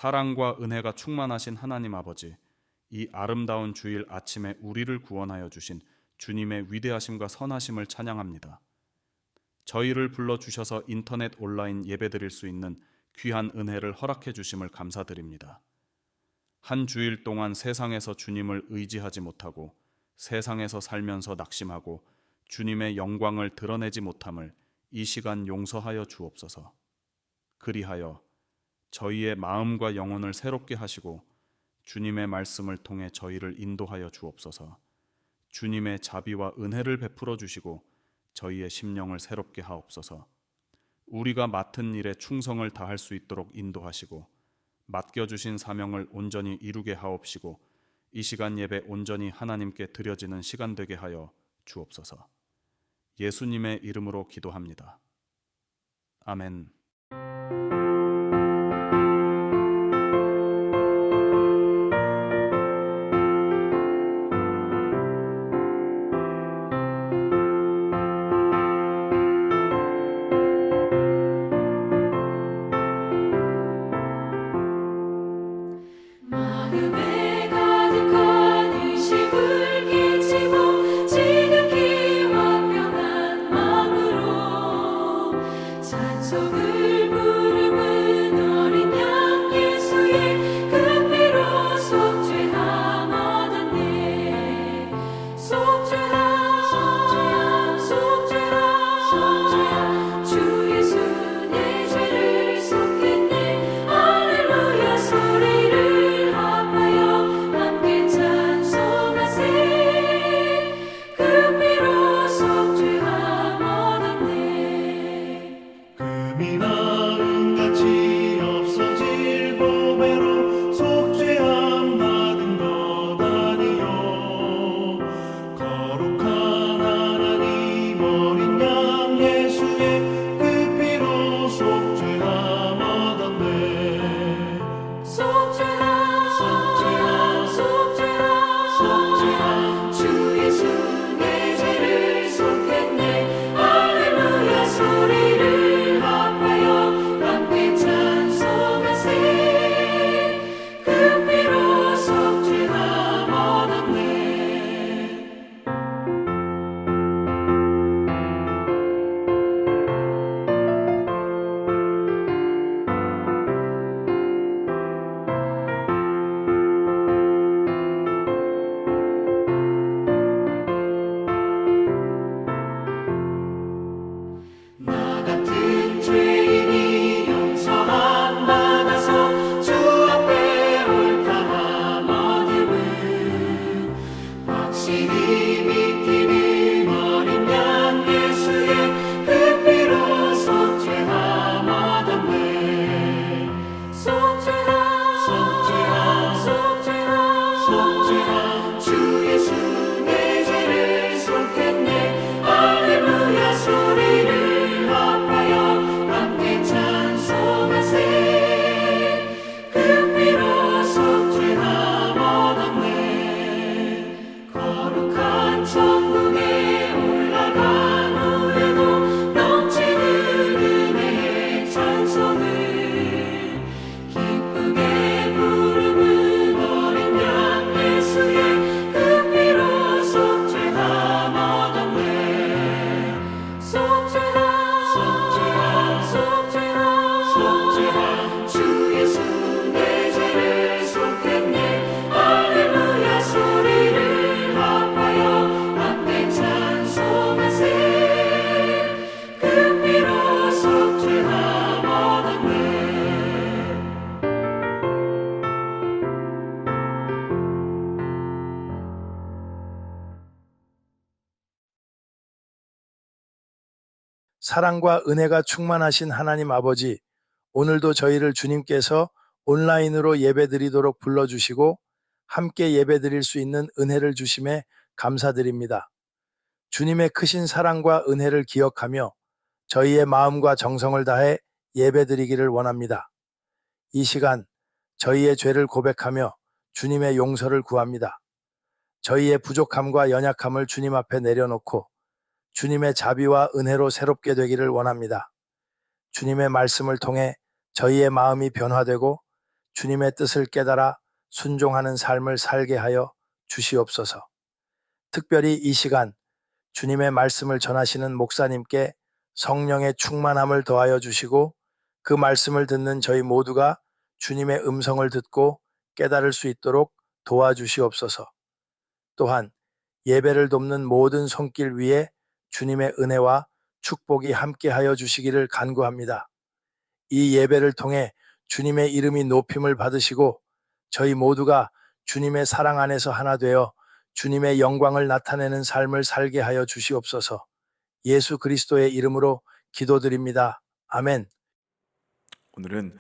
사랑과 은혜가 충만하신 하나님 아버지, 이 아름다운 주일 아침에 우리를 구원하여 주신 주님의 위대하심과 선하심을 찬양합니다. 저희를 불러주셔서 인터넷 온라인 예배드릴 수 있는 귀한 은혜를 허락해 주심을 감사드립니다. 한 주일 동안 세상에서 주님을 의지하지 못하고 세상에서 살면서 낙심하고 주님의 영광을 드러내지 못함을 이 시간 용서하여 주옵소서. 그리하여 저희의 마음과 영혼을 새롭게 하시고 주님의 말씀을 통해 저희를 인도하여 주옵소서. 주님의 자비와 은혜를 베풀어 주시고 저희의 심령을 새롭게 하옵소서. 우리가 맡은 일에 충성을 다할 수 있도록 인도하시고 맡겨주신 사명을 온전히 이루게 하옵시고 이 시간 예배 온전히 하나님께 드려지는 시간 되게 하여 주옵소서. 예수님의 이름으로 기도합니다. 아멘. 마음에 가득한 의심을 끼치고 지극히 완벽한 마음으로 찬송을 부르는 어린 양 예수의 그 피로 속죄함 얻었네. 속죄함 속죄함 속죄함 주 예수 내 죄를 속했네. 할렐루야 소리를 합하여 함께 찬송하세. 그 피로 속죄함 얻었네. 금이 나은같이 없어질 보배로 속죄함 받은 것 아니요. 거룩한 하나님 어린 양 예수의 그 피로 속죄함 얻었네. 속죄함 속죄함 주 예수 내 죄를 속했네. 할렐루야 소리를 합하여 함께 찬송하세. 그 피로 속죄함 얻었네. 나 같은 죄인이 용서함 받아서 주 앞에 옳다함 얻음은 확실히 믿기는 어린 양 예수의 그 피로 속죄함 얻었네. 속죄함 주 예수 내 죄를 속했네. 할렐루야 소리를 합하여 함께 찬송하세. 그 피로 속죄함 얻었네. 거룩한 천국에 올라간 후에도 넘치는 은혜의 찬송을 기쁘게 부르는 어린 양 예수의 그 피로 속죄함 얻었네. 속죄함 주 예수 내 죄를 속했네. 할렐루야 소리를 합하여 함께 찬송하세. 그 피로 속죄함 얻었네. 사랑과 은혜가 충만하신 하나님 아버지, 오늘도 저희를 주님께서 온라인으로 예배드리도록 불러주시고 함께 예배드릴 수 있는 은혜를 주심에 감사드립니다. 주님의 크신 사랑과 은혜를 기억하며 저희의 마음과 정성을 다해 예배드리기를 원합니다. 이 시간 저희의 죄를 고백하며 주님의 용서를 구합니다. 저희의 부족함과 연약함을 주님 앞에 내려놓고 주님의 자비와 은혜로 새롭게 되기를 원합니다. 주님의 말씀을 통해 저희의 마음이 변화되고 주님의 뜻을 깨달아 순종하는 삶을 살게 하여 주시옵소서. 특별히 이 시간 주님의 말씀을 전하시는 목사님께 성령의 충만함을 더하여 주시고 그 말씀을 듣는 저희 모두가 주님의 음성을 듣고 깨달을 수 있도록 도와주시옵소서. 또한 예배를 돕는 모든 손길 위에 주님의 은혜와 축복이 함께하여 주시기를 간구합니다. 이 예배를 통해 주님의 이름이 높임을 받으시고 저희 모두가 주님의 사랑 안에서 하나 되어 주님의 영광을 나타내는 삶을 살게 하여 주시옵소서. 예수 그리스도의 이름으로 기도드립니다. 아멘. 오늘은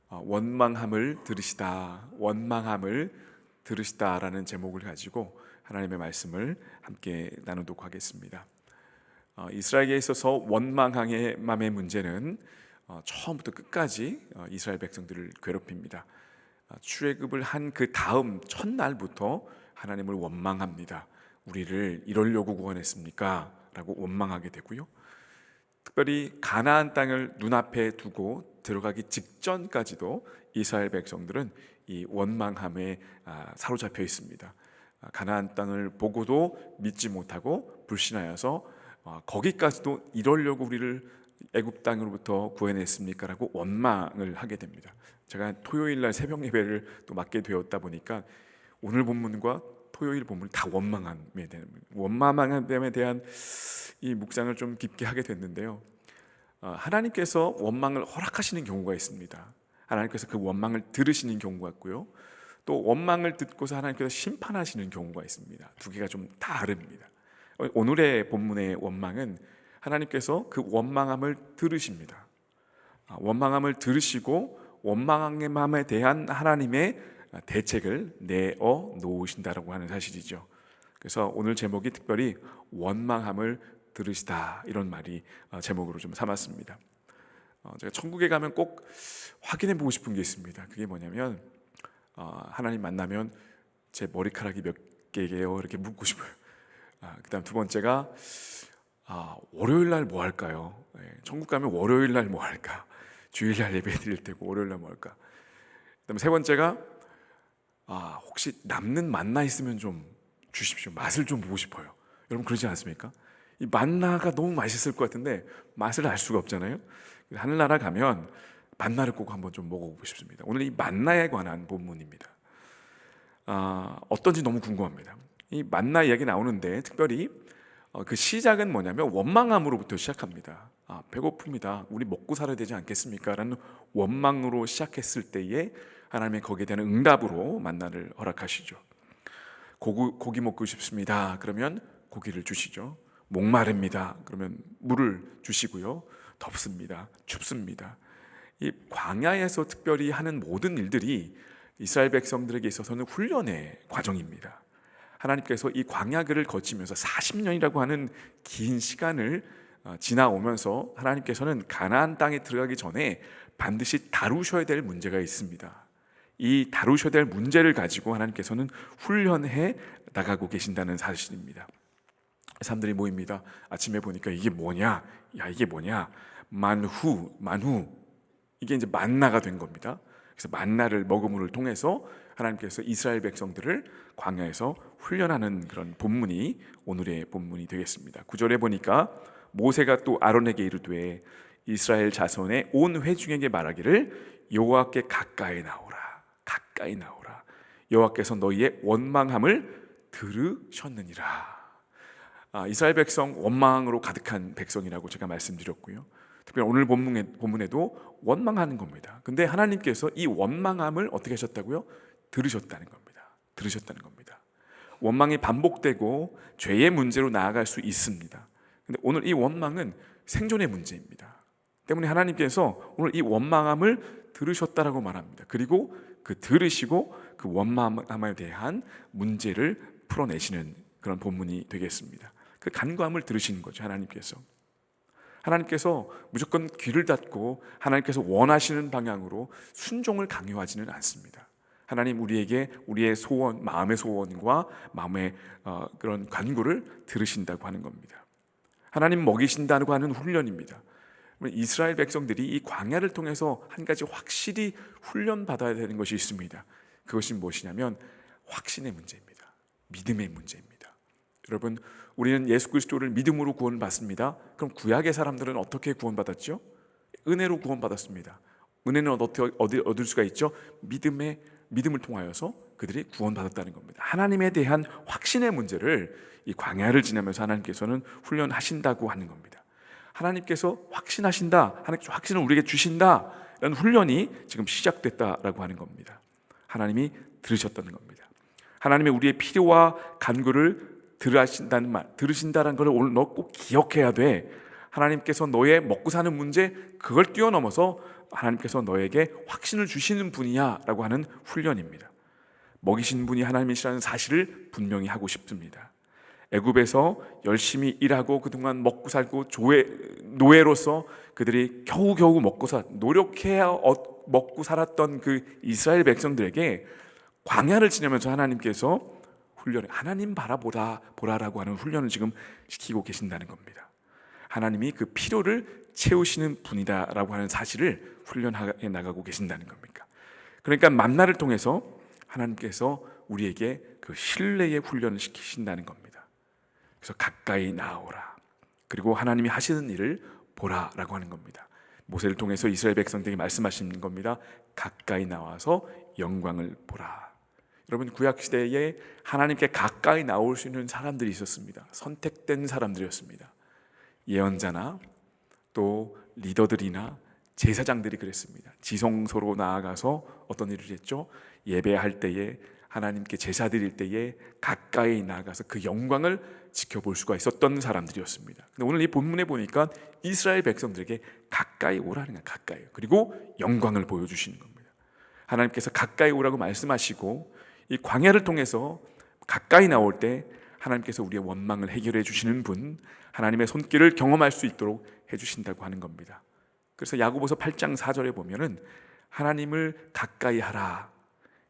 원망함을 들으시다, 원망함을 들으시다라는 제목을 가지고 하나님의 말씀을 함께 나누도록 하겠습니다. 이스라엘에 있어서 원망함의 문제는 처음부터 끝까지 이스라엘 백성들을 괴롭힙니다. 출애굽을 한 그 다음 첫날부터 하나님을 원망합니다. 우리를 이러려고 구원했습니까? 라고 원망하게 되고요. 특별히 가나안 땅을 눈앞에 두고 들어가기 직전까지도 이스라엘 백성들은 이 원망함에 사로잡혀 있습니다. 가나안 땅을 보고도 믿지 못하고 불신하여서 거기까지도 이러려고 우리를 애굽 땅으로부터 구해냈습니까? 라고 원망을 하게 됩니다. 제가 토요일날 새벽 예배를 또 맡게 되었다 보니까 오늘 본문과 토요일 본문이 다 원망함에 대한 이 묵상을 좀 깊게 하게 됐는데요. 하나님께서 원망을 허락하시는 경우가 있습니다. 하나님께서 그 원망을 들으시는 경우가 있고요. 또 원망을 듣고서 하나님께서 심판하시는 경우가 있습니다. 두 개가 좀 다릅니다. 오늘의 본문의 원망은 하나님께서 그 원망함을 들으십니다. 원망함을 들으시고 원망함에 대한 하나님의 대책을 내어 놓으신다라고 하는 사실이죠. 그래서 오늘 제목이 특별히 원망함을 들으시다, 이런 말이 제목으로 좀 삼았습니다. 제가 천국에 가면 꼭 확인해 보고 싶은 게 있습니다. 그게 뭐냐면 하나님 만나면 제 머리카락이 몇 개예요? 이렇게 묻고 싶어요. 그다음 두 번째가 월요일 날 뭐 할까요? 천국 가면 월요일 날 뭐 할까? 주일 날 예배 드릴 때고 월요일 날 뭐 할까? 그다음에 세 번째가 혹시 남는 만나 있으면 좀 주십시오. 맛을 좀 보고 싶어요. 여러분 그러지 않습니까? 이 만나가 너무 맛있을 것 같은데 맛을 알 수가 없잖아요. 하늘나라 가면 만나를 꼭 한번 좀 먹어보고 싶습니다. 오늘 이 만나에 관한 본문입니다. 어떤지 너무 궁금합니다. 이 만나 이야기 나오는데 특별히 그 시작은 뭐냐면 원망함으로부터 시작합니다. 배고픕니다. 우리 먹고 살아야 되지 않겠습니까? 라는 원망으로 시작했을 때에 하나님의 거기에 대한 응답으로 만나를 허락하시죠. 고기 먹고 싶습니다. 그러면 고기를 주시죠. 목마릅니다. 그러면 물을 주시고요. 덥습니다. 춥습니다. 이 광야에서 특별히 하는 모든 일들이 이스라엘 백성들에게 있어서는 훈련의 과정입니다. 하나님께서 이 광야길을 거치면서 40년이라고 하는 긴 시간을 지나오면서 하나님께서는 가나안 땅에 들어가기 전에 반드시 다루셔야 될 문제가 있습니다. 이 다루셔야 될 문제를 가지고 하나님께서는 훈련해 나가고 계신다는 사실입니다. 사람들이 모입니다. 아침에 보니까 이게 뭐냐? 야, 이게 뭐냐? 만후. 이게 이제 만나가 된 겁니다. 그래서 만나를 먹음을 통해서 하나님께서 이스라엘 백성들을 광야에서 훈련하는 그런 본문이 오늘의 본문이 되겠습니다. 9절에 보니까 모세가 또 아론에게 이르되 이스라엘 자손의 온 회중에게 말하기를 여호와께 가까이 나오라. 여호와께서 너희의 원망함을 들으셨느니라. 이스라엘 백성 원망으로 가득한 백성이라고 제가 말씀드렸고요. 특별히 오늘 본문에도 원망하는 겁니다. 근데 하나님께서 이 원망함을 어떻게 하셨다고요? 들으셨다는 겁니다. 원망이 반복되고 죄의 문제로 나아갈 수 있습니다. 근데 오늘 이 원망은 생존의 문제입니다. 때문에 하나님께서 오늘 이 원망함을 들으셨다라고 말합니다. 그리고 그 들으시고 그 원망함에 대한 문제를 풀어내시는 그런 본문이 되겠습니다. 그 간구함을 들으시는 거죠. 하나님께서 무조건 귀를 닫고 하나님께서 원하시는 방향으로 순종을 강요하지는 않습니다. 하나님 우리에게 우리의 소원, 마음의 소원과 마음의 그런 간구를 들으신다고 하는 겁니다. 하나님 먹이신다고 하는 훈련입니다. 이스라엘 백성들이 이 광야를 통해서 한 가지 확실히 훈련받아야 되는 것이 있습니다. 그것이 무엇이냐면 확신의 문제입니다. 믿음의 문제입니다. 여러분, 우리는 예수 그리스도를 믿음으로 구원받습니다. 그럼 구약의 사람들은 어떻게 구원받았죠? 은혜로 구원받았습니다. 은혜는 어디 얻을 수가 있죠? 믿음을 통하여서 그들이 구원받았다는 겁니다. 하나님에 대한 확신의 문제를 이 광야를 지나면서 하나님께서는 훈련하신다고 하는 겁니다. 하나님께서 확신하신다, 하나님께서 확신을 우리에게 주신다라는 훈련이 지금 시작됐다라고 하는 겁니다. 하나님이 들으셨다는 겁니다. 하나님의 우리의 필요와 간구를 들으신다는 걸 오늘 너 꼭 기억해야 돼. 하나님께서 너의 먹고 사는 문제, 그걸 뛰어넘어서 하나님께서 너에게 확신을 주시는 분이야 라고 하는 훈련입니다. 먹이신 분이 하나님이시라는 사실을 분명히 하고 싶습니다. 애굽에서 열심히 일하고 그동안 먹고 살고 노예로서 그들이 겨우겨우 노력해야 먹고 살았던 그 이스라엘 백성들에게 광야를 지나면서 하나님께서 하나님 보라라고 하는 훈련을 지금 시키고 계신다는 겁니다. 하나님이 그 필요를 채우시는 분이다라고 하는 사실을 훈련해 나가고 계신다는 겁니까? 그러니까 만나를 통해서 하나님께서 우리에게 그 신뢰의 훈련을 시키신다는 겁니다. 그래서 가까이 나오라. 그리고 하나님이 하시는 일을 보라라고 하는 겁니다. 모세를 통해서 이스라엘 백성들에게 말씀하시는 겁니다. 가까이 나와서 영광을 보라. 여러분, 구약시대에 하나님께 가까이 나올 수 있는 사람들이 있었습니다. 선택된 사람들이었습니다. 예언자나 또 리더들이나 제사장들이 그랬습니다. 지성소로 나아가서 어떤 일을 했죠? 예배할 때에, 하나님께 제사 드릴 때에 가까이 나아가서 그 영광을 지켜볼 수가 있었던 사람들이었습니다. 근데 오늘 이 본문에 보니까 이스라엘 백성들에게 가까이 오라는 거예요. 가까이. 그리고 영광을 보여주시는 겁니다. 하나님께서 가까이 오라고 말씀하시고 이 광야를 통해서 가까이 나올 때 하나님께서 우리의 원망을 해결해 주시는 분, 하나님의 손길을 경험할 수 있도록 해주신다고 하는 겁니다. 그래서 야고보서 8장 4절에 보면은 하나님을 가까이 하라,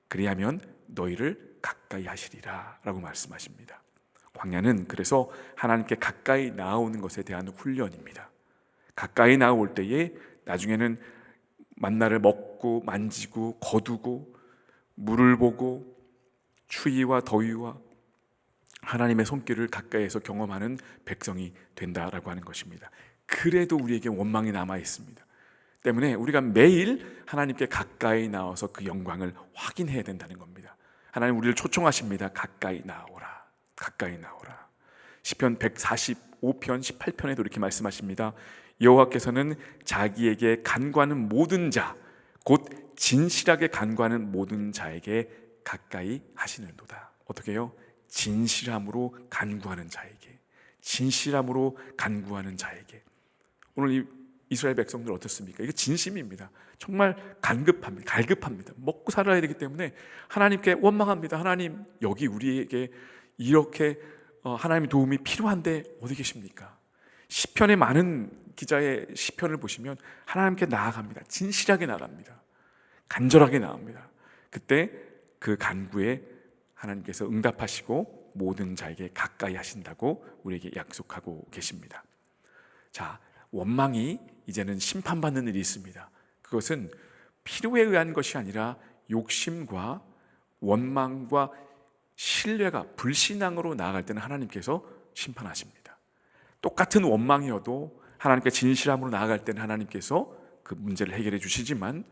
그리하면 너희를 가까이 하시리라 라고 말씀하십니다. 광야는 그래서 하나님께 가까이 나오는 것에 대한 훈련입니다. 가까이 나올 때에 나중에는 만나를 먹고 만지고 거두고 물을 보고 추위와 더위와 하나님의 손길을 가까이에서 경험하는 백성이 된다라고 하는 것입니다. 그래도 우리에게 원망이 남아 있습니다. 때문에 우리가 매일 하나님께 가까이 나와서 그 영광을 확인해야 된다는 겁니다. 하나님 우리를 초청하십니다. 가까이 나오라. 가까이 나오라. 시편 145편 18편에도 이렇게 말씀하십니다. 여호와께서는 자기에게 간구하는 모든 자, 곧 진실하게 간구하는 모든 자에게 가까이 하시는도다. 어떻게 해요? 진실함으로 간구하는 자에게, 진실함으로 간구하는 자에게. 오늘 이 이스라엘 백성들 어떻습니까? 이게 진심입니다. 정말 갈급합니다. 먹고 살아야 되기 때문에 하나님께 원망합니다. 하나님, 여기 우리에게 이렇게 하나님의 도움이 필요한데 어디 계십니까? 시편의 많은 기자의 시편을 보시면 하나님께 나아갑니다. 진실하게 나아갑니다. 간절하게 나아갑니다. 그때 그 간구에 하나님께서 응답하시고 모든 자에게 가까이 하신다고 우리에게 약속하고 계십니다. 자, 원망이 이제는 심판받는 일이 있습니다. 그것은 필요에 의한 것이 아니라 욕심과 원망과 신뢰가 불신앙으로 나아갈 때는 하나님께서 심판하십니다. 똑같은 원망이어도 하나님께 진실함으로 나아갈 때는 하나님께서 그 문제를 해결해 주시지만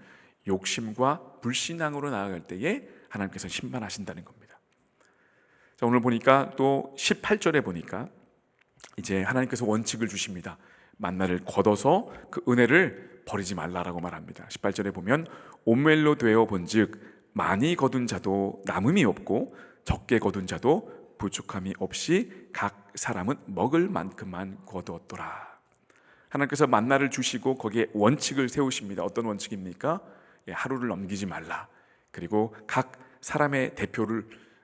욕심과 불신앙으로 나아갈 때에 하나님께서 심판하신다는 겁니다. 자, 오늘 보니까 또 18절에 보니까 이제 하나님께서 원칙을 주십니다. 만나를 걷어서 그 은혜를 버리지 말라라고 말합니다. 18절에 보면 오멜로 되어 본즉 많이 거둔 자도 남음이 없고 적게 거둔 자도 부족함이 없이 각 사람은 먹을 만큼만 거두었더라. 하나님께서 만나를 주시고 거기에 원칙을 세우십니다. 어떤 원칙입니까? 하루를 넘기지 말라. 그리고 각 사람의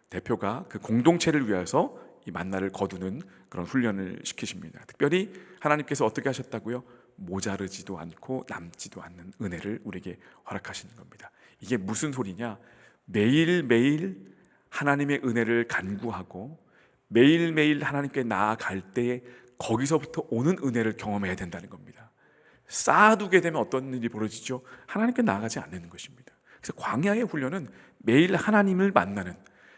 대표가 그 공동체를 위해서 이 만나를 거두는 그런 훈련을 시키십니다. 특별히 하나님께서 어떻게 하셨다고요? 모자르지도 않고 남지도 않는 은혜를 우리에게 허락하시는 겁니다. 이게 무슨 소리냐? 매일매일 하나님의 은혜를 간구하고 매일매일 하나님께 나아갈 때 거기서부터 오는 은혜를 경험해야 된다는 겁니다. 쌓아두게 되면 어떤 일이 벌어지죠? 하나님께 나아가지 않는 것입니다. 그래서 광야의 훈련은 매일 하나님을 만나는,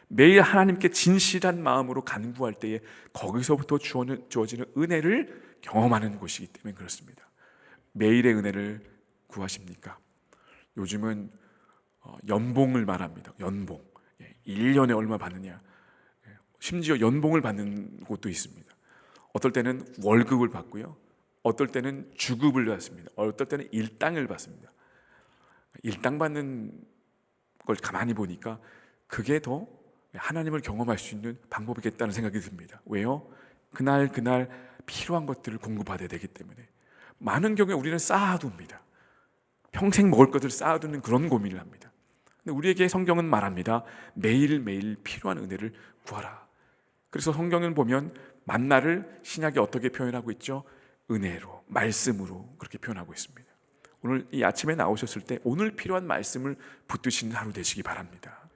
매일 하나님께 진실한 마음으로 간구할 때에 거기서부터 주어지는 은혜를 경험하는 것이기 때문에 그렇습니다. 매일의 은혜를 구하십니까? 요즘은 연봉을 말합니다. 연봉. 1년에 얼마 받느냐. 심지어 연봉을 받는 곳도 있습니다. 어떨 때는 월급을 받고요. 어떨 때는 주급을 받습니다. 어떨 때는 일당을 받습니다. 일당 받는 걸 가만히 보니까 그게 더 하나님을 경험할 수 있는 방법이겠다는 생각이 듭니다. 왜요? 그날 필요한 것들을 공급받아야 되기 때문에. 많은 경우에 우리는 쌓아둡니다. 평생 먹을 것을 쌓아두는 그런 고민을 합니다. 근데 우리에게 성경은 말합니다. 매일매일 필요한 은혜를 구하라. 그래서 성경을 보면 만나를 신약이 어떻게 표현하고 있죠? 은혜로, 말씀으로 그렇게 표현하고 있습니다. 오늘 이 아침에 나오셨을 때 오늘 필요한 말씀을 붙드시는 하루 되시기 바랍니다.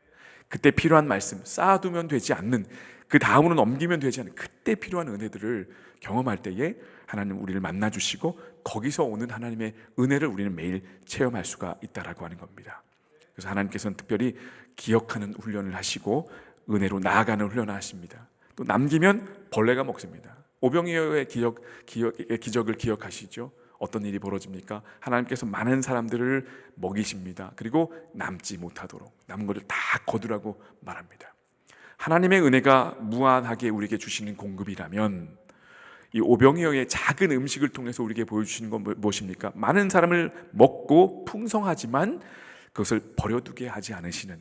그때 필요한 말씀, 쌓아두면 되지 않는, 그 다음으로 넘기면 되지 않는 그때 필요한 은혜들을 경험할 때에 하나님 우리를 만나주시고 거기서 오는 하나님의 은혜를 우리는 매일 체험할 수가 있다라고 하는 겁니다. 그래서 하나님께서는 특별히 기억하는 훈련을 하시고 은혜로 나아가는 훈련을 하십니다. 또 남기면 벌레가 먹습니다. 오병이어의 기적을 기억하시죠? 어떤 일이 벌어집니까? 하나님께서 많은 사람들을 먹이십니다. 그리고 남지 못하도록 남은 것을 다 거두라고 말합니다. 하나님의 은혜가 무한하게 우리에게 주시는 공급이라면 이 오병이어의 작은 음식을 통해서 우리에게 보여주시는 건 무엇입니까? 많은 사람을 먹고 풍성하지만 그것을 버려두게 하지 않으시는,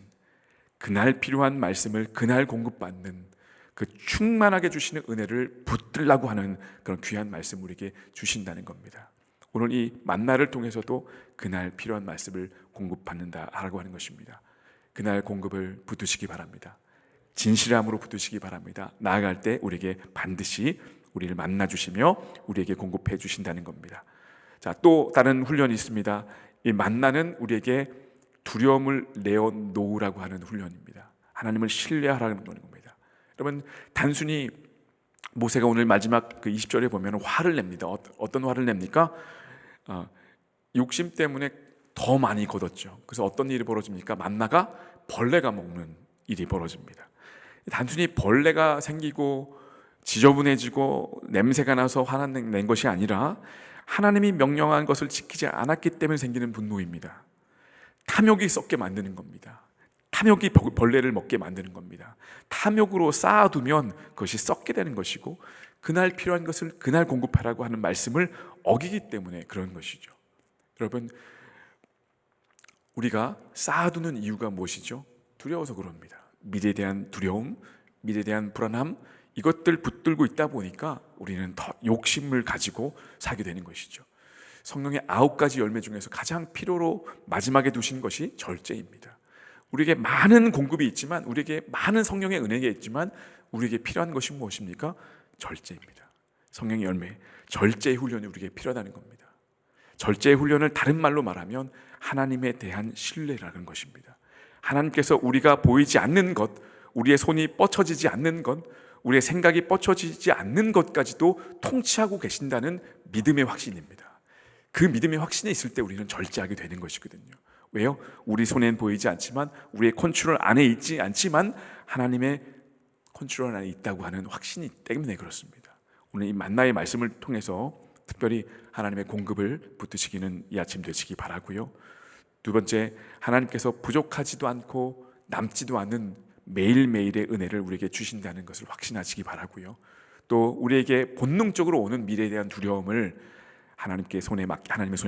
그날 필요한 말씀을 그날 공급받는 그 충만하게 주시는 은혜를 붙들라고 하는 그런 귀한 말씀 우리에게 주신다는 겁니다. 오늘 이 만나를 통해서도 그날 필요한 말씀을 공급받는다라고 하는 것입니다. 그날 공급을 붙드시기 바랍니다. 진실함으로 붙드시기 바랍니다. 나아갈 때 우리에게 반드시 우리를 만나주시며 우리에게 공급해 주신다는 겁니다. 자, 또 다른 훈련이 있습니다. 이 만나는 우리에게 두려움을 내어놓으라고 하는 훈련입니다. 하나님을 신뢰하라는 겁니다. 여러분, 단순히 모세가 오늘 마지막 그 20절에 보면 화를 냅니다. 어떤 화를 냅니까? 욕심 때문에 더 많이 거뒀죠. 그래서 어떤 일이 벌어집니까? 만나가 벌레가 먹는 일이 벌어집니다. 단순히 벌레가 생기고 지저분해지고 냄새가 나서 화난 것이 아니라 하나님이 명령한 것을 지키지 않았기 때문에 생기는 분노입니다. 탐욕이 썩게 만드는 겁니다. 탐욕이 벌레를 먹게 만드는 겁니다. 탐욕으로 쌓아두면 그것이 썩게 되는 것이고 그날 필요한 것을 그날 공급하라고 하는 말씀을 어기기 때문에 그런 것이죠. 여러분, 우리가 쌓아두는 이유가 무엇이죠? 두려워서 그럽니다. 미래에 대한 두려움, 미래에 대한 불안함, 이것들 붙들고 있다 보니까 우리는 더 욕심을 가지고 살게 되는 것이죠. 성령의 9가지 열매 중에서 가장 필요로 마지막에 두신 것이 절제입니다. 우리에게 많은 공급이 있지만, 우리에게 많은 성령의 은혜가 있지만 우리에게 필요한 것이 무엇입니까? 절제입니다. 성령의 열매, 절제의 훈련이 우리에게 필요하다는 겁니다. 절제의 훈련을 다른 말로 말하면 하나님에 대한 신뢰라는 것입니다. 하나님께서 우리가 보이지 않는 것, 우리의 손이 뻗쳐지지 않는 것, 우리의 생각이 뻗쳐지지 않는 것까지도 통치하고 계신다는 믿음의 확신입니다. 그 믿음의 확신이 있을 때 우리는 절제하게 되는 것이거든요. 왜요? 우리 손엔 보이지 않지만, 우리의 컨트롤 안에 있지 않지만 하나님의 컨트롤 안에 있다고 하는 확신이 때문에 그렇습니다. 오늘 이 만나의 말씀을 통해서 특별히 하나님의 공급을 붙드시기는 이 아침 되시기 바라고요. 두 번째, 하나님께서 부족하지도 않고 남지도 않는 매일매일의 은혜를 우리에게 주신다는 것을 확신하시기 바라고요. 또 우리에게 본능적으로 오는 미래에 대한 두려움을 하나님의 손에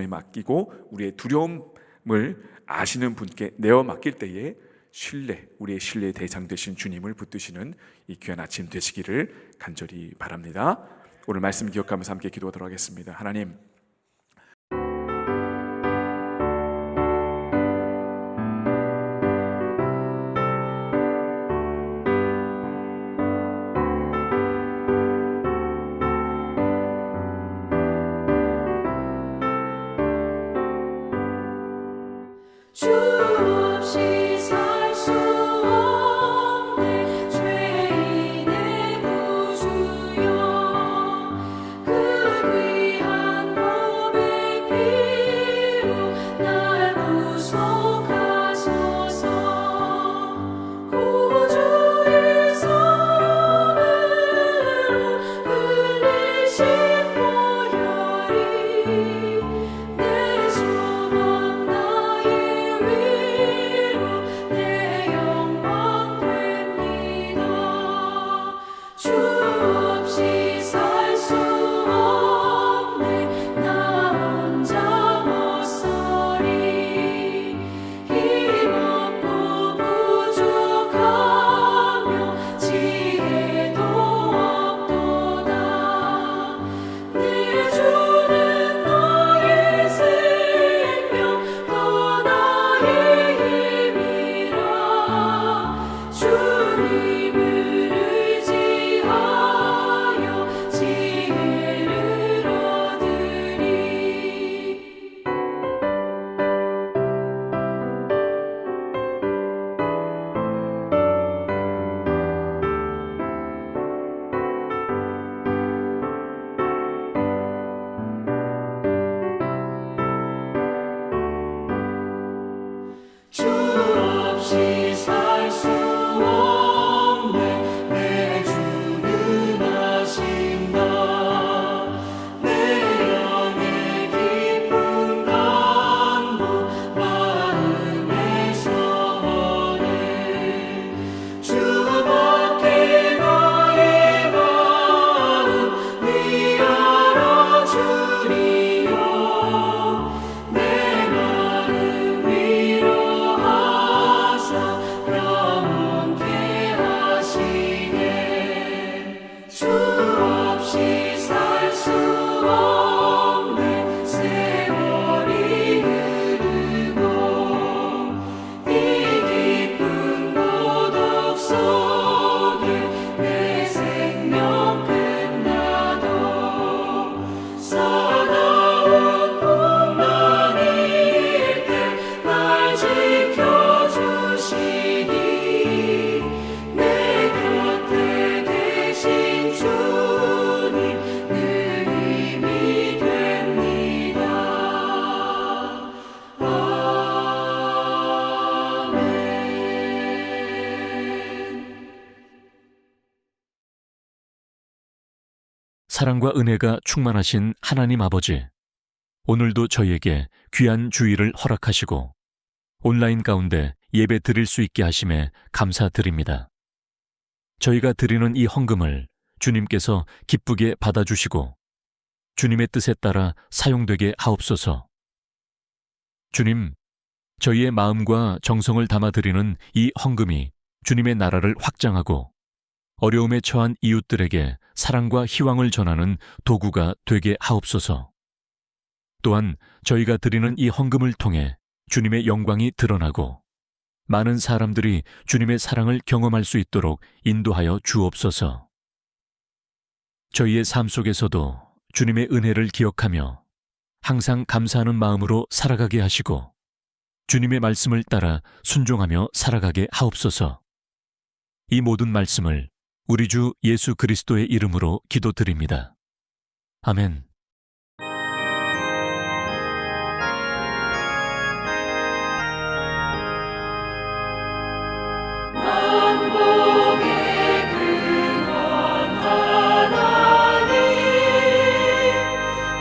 맡기고 우리의 두려움을 아시는 분께 내어 맡길 때에 우리의 신뢰의 대상 되신 주님을 붙드시는 이 귀한 아침 되시기를 간절히 바랍니다. 오늘 말씀 기억하면서 함께 기도하도록 하겠습니다. 하나님, 주 없이 살 수 없네 죄인의 구주여 그 귀한 사랑과 은혜가 충만하신 하나님 아버지, 오늘도 저희에게 귀한 주일을 허락하시고 온라인 가운데 예배 드릴 수 있게 하심에 감사드립니다. 저희가 드리는 이 헌금을 주님께서 기쁘게 받아주시고 주님의 뜻에 따라 사용되게 하옵소서. 주님, 저희의 마음과 정성을 담아 드리는 이 헌금이 주님의 나라를 확장하고 어려움에 처한 이웃들에게 사랑과 희망을 전하는 도구가 되게 하옵소서. 또한 저희가 드리는 이 헌금을 통해 주님의 영광이 드러나고 많은 사람들이 주님의 사랑을 경험할 수 있도록 인도하여 주옵소서. 저희의 삶 속에서도 주님의 은혜를 기억하며 항상 감사하는 마음으로 살아가게 하시고 주님의 말씀을 따라 순종하며 살아가게 하옵소서. 이 모든 말씀을 우리 주 예수 그리스도의 이름으로 기도드립니다. 아멘. 만복의 근원 하나님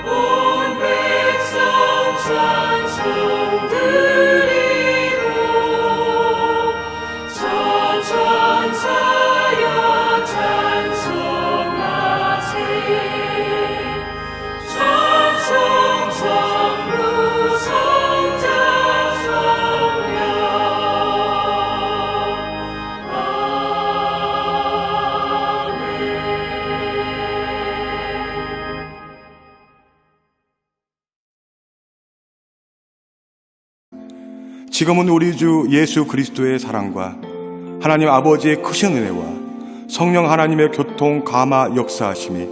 온 백성 찬송 드리고 천천사여 찬송하세 찬송 성부 성자 성령 지금은 우리 주 예수 그리스도의 사랑과 하나님 아버지의 크신 은혜와 성령 하나님의 교통 감화 역사하심이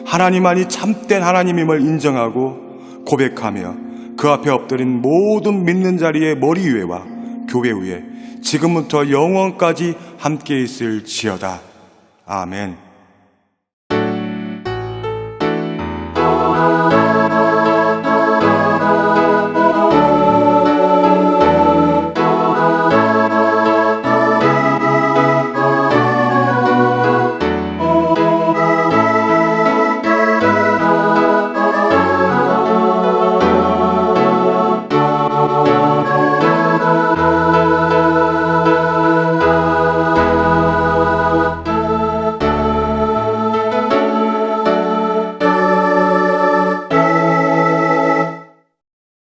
하나님만이 참된 하나님임을 인정하고 고백하며 그 앞에 엎드린 모든 믿는 자리의 머리 위에와 교회 위에 지금부터 영원까지 함께 있을지어다. 아멘.